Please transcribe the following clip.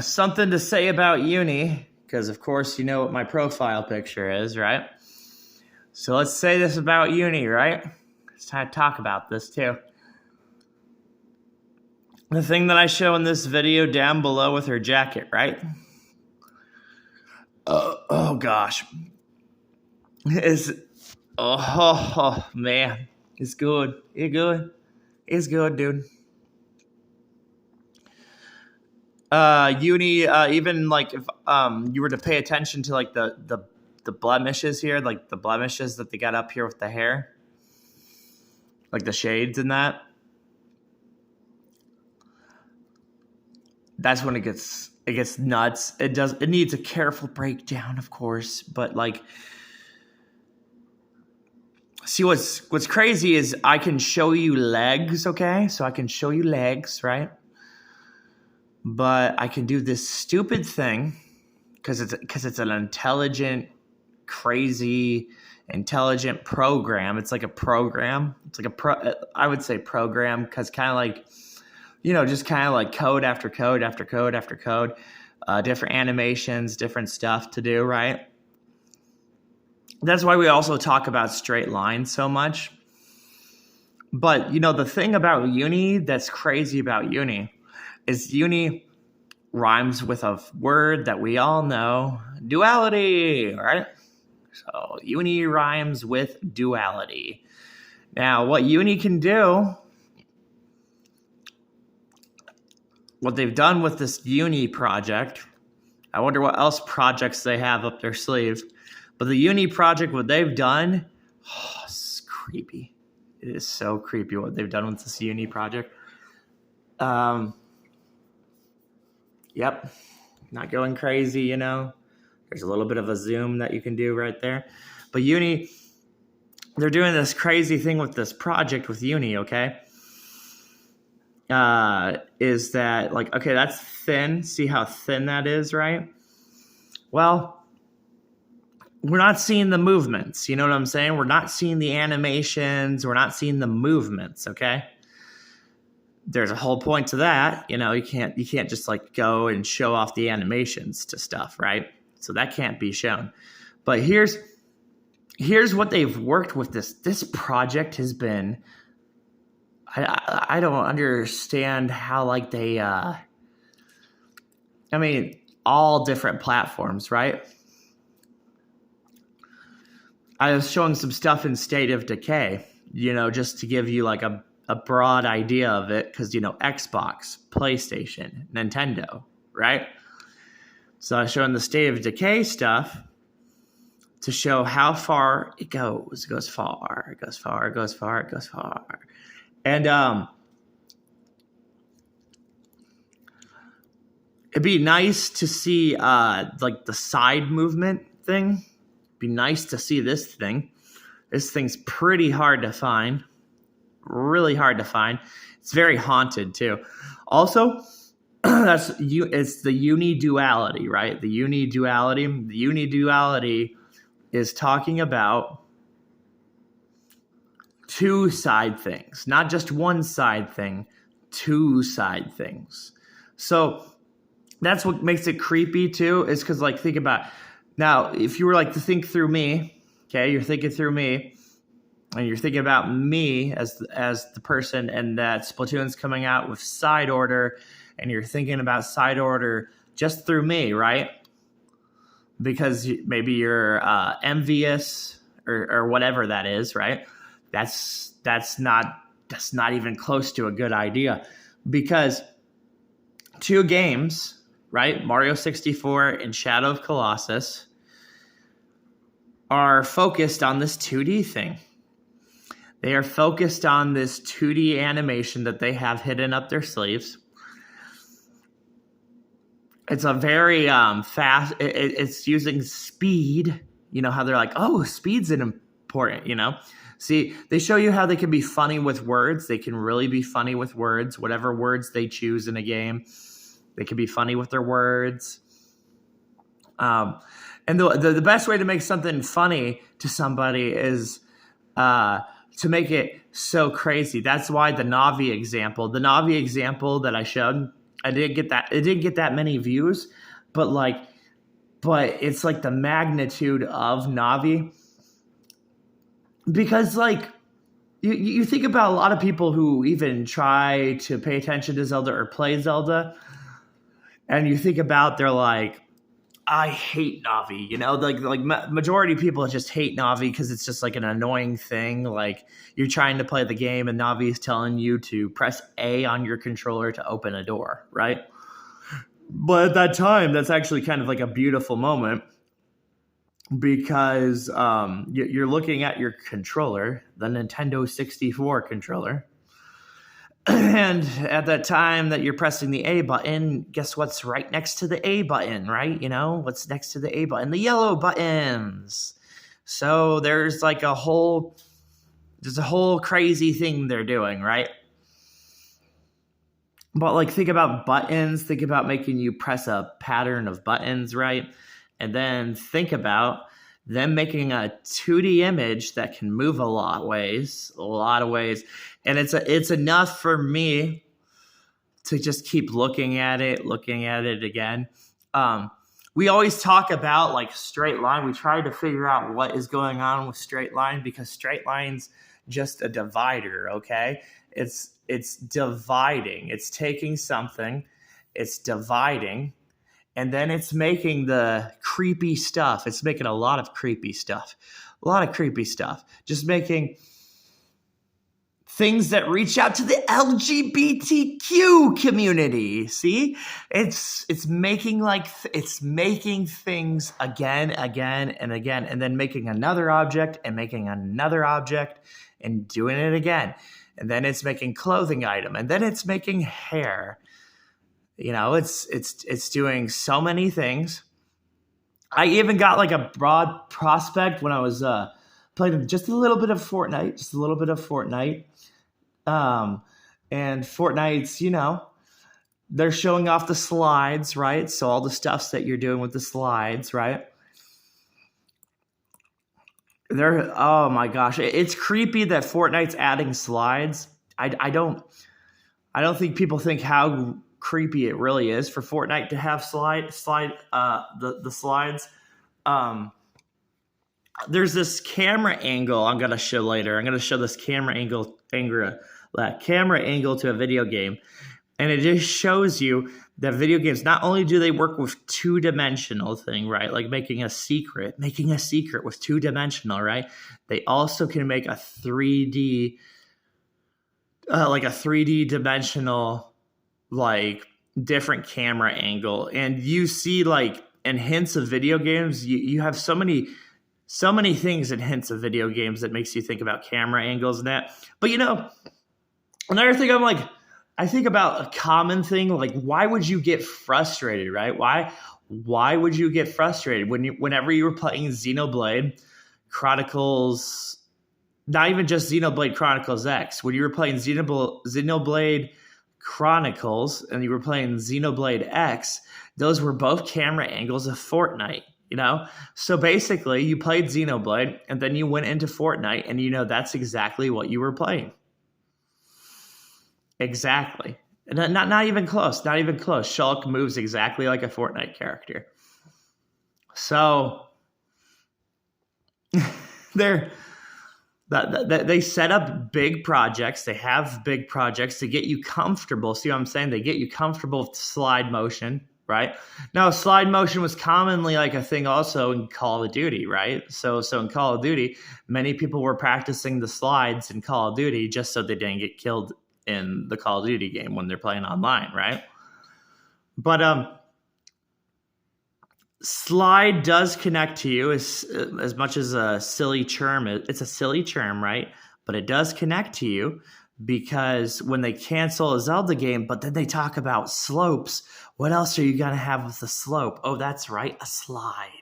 Something to say about uni, because of course you know what my profile picture is, right? So let's say this about uni, right? It's time to talk about this too. The thing that I show in this video down below with her jacket, right? Oh gosh. Oh man. It's good. It's good. It's good, dude. Uni, even like if you were to pay attention to like the blemishes here, like the blemishes that they got up here with the hair, like the shades and that. That's when it gets nuts. It needs a careful breakdown, of course, but like, see what's crazy is I can show you legs, okay? So I can show you legs, right? But I can do this stupid thing because it's an intelligent, crazy, intelligent program. It's like a program. It's like I would say program, because kind of like, just kind of like code after code after code after code, different animations, different stuff to do, right? That's why we also talk about straight lines so much. But, the thing about uni that's crazy about uni is uni rhymes with a word that we all know, duality, right? So uni rhymes with duality. Now, what uni can do, what they've done with this uni project, I wonder what else projects they have up their sleeve. But the uni project, what they've done, it's creepy. It is so creepy what they've done with this uni project. Yep, not going crazy, There's a little bit of a zoom that you can do right there. But uni, they're doing this crazy thing with this project with uni, okay? Is that like, okay, that's thin. See how thin that is, right? Well, we're not seeing the movements. You know what I'm saying? We're not seeing the animations. We're not seeing the movements, okay? There's a whole point to that. You can't just like go and show off the animations to stuff, right? So that can't be shown. But here's what they've worked with this project has been. I don't understand how like they all different platforms, right? I was showing some stuff in State of Decay, just to give you like a broad idea of it, because Xbox, PlayStation, Nintendo, right? So I was showing the State of Decay stuff to show how far it goes. It goes far, it goes far, it goes far, it goes far. And it'd be nice to see like the side movement thing. It'd be nice to see this thing. This thing's pretty hard to find. Really hard to find. It's very haunted too. Also, it's the uniduality, right? The uniduality is talking about two side things, not just one side thing, two side things. So that's what makes it creepy too, is because like, think about now, if you were like to think through me, okay, you're thinking through me, and you're thinking about me as the person, and that Splatoon's coming out with side order, and you're thinking about side order just through me, right? Because maybe you're envious or whatever that is, right? That's not even close to a good idea, because two games, right? Mario 64 and Shadow of Colossus are focused on this 2D thing. They are focused on this 2D animation that they have hidden up their sleeves. It's a very fast. It's using speed. You know how they're like, oh, speed's important. See, they show you how they can be funny with words. They can really be funny with words. Whatever words they choose in a game, they can be funny with their words. And the best way to make something funny to somebody is to make it so crazy. That's why the Navi example that I showed, I didn't get that. It didn't get that many views, but it's like the magnitude of Navi, because like you think about a lot of people who even try to pay attention to Zelda or play Zelda, and you think about they're like, I hate Navi, like majority of people just hate Navi because it's just like an annoying thing. Like you're trying to play the game and Navi is telling you to press A on your controller to open a door, right? But at that time, that's actually kind of like a beautiful moment, because you're looking at your controller, the Nintendo 64 controller. And at that time that you're pressing the A button, guess what's right next to the A button, right? What's next to the A button? The yellow buttons. So there's a whole crazy thing they're doing, right? But like, think about buttons, think about making you press a pattern of buttons, right? And then think about them making a 2D image that can move a lot of ways. And it's enough for me to just keep looking at it again. We always talk about like straight line. We try to figure out what is going on with straight line, because straight line's just a divider, okay? It's dividing. It's taking something, it's dividing, and then it's making the creepy stuff. It's making a lot of creepy stuff. Just making things that reach out to the LGBTQ community. See, it's making it's making things again, and again, and then making another object and making another object and doing it again. And then it's making clothing item, and then it's making hair. It's doing so many things. I even got like a broad prospect when I was playing just a little bit of Fortnite. And Fortnite's, they're showing off the slides, right? So all the stuffs that you're doing with the slides, right? Oh my gosh, it's creepy that Fortnite's adding slides. I don't think people think how creepy it really is for Fortnite to have the slides. There's this camera angle I'm gonna show later. I'm gonna show this camera angle to a video game, and it just shows you that video games, not only do they work with two-dimensional thing, right? Like making a secret with two-dimensional, right? They also can make a 3D, like a 3D dimensional, like different camera angle. And you see like in hints of video games, you have so many things in hints of video games that makes you think about camera angles and that. But another thing I think about a common thing, like why would you get frustrated, right? Why would you get frustrated whenever you were playing Xenoblade Chronicles, not even just Xenoblade Chronicles X, when you were playing Xenoblade Chronicles and you were playing Xenoblade X, those were both camera angles of Fortnite, So basically you played Xenoblade and then you went into Fortnite and that's exactly what you were playing. Exactly. Not even close. Shulk moves exactly like a Fortnite character. So they set up big projects. They have big projects to get you comfortable. See what I'm saying? They get you comfortable with slide motion, right? Now, slide motion was commonly like a thing also in Call of Duty, right? So in Call of Duty, many people were practicing the slides in Call of Duty just so they didn't get killed in the Call of Duty game when they're playing online, right? But slide does connect to you as much as a silly term. It's a silly term, right? But it does connect to you, because when they cancel a Zelda game, but then they talk about slopes, what else are you going to have with the slope? Oh, that's right, a slide.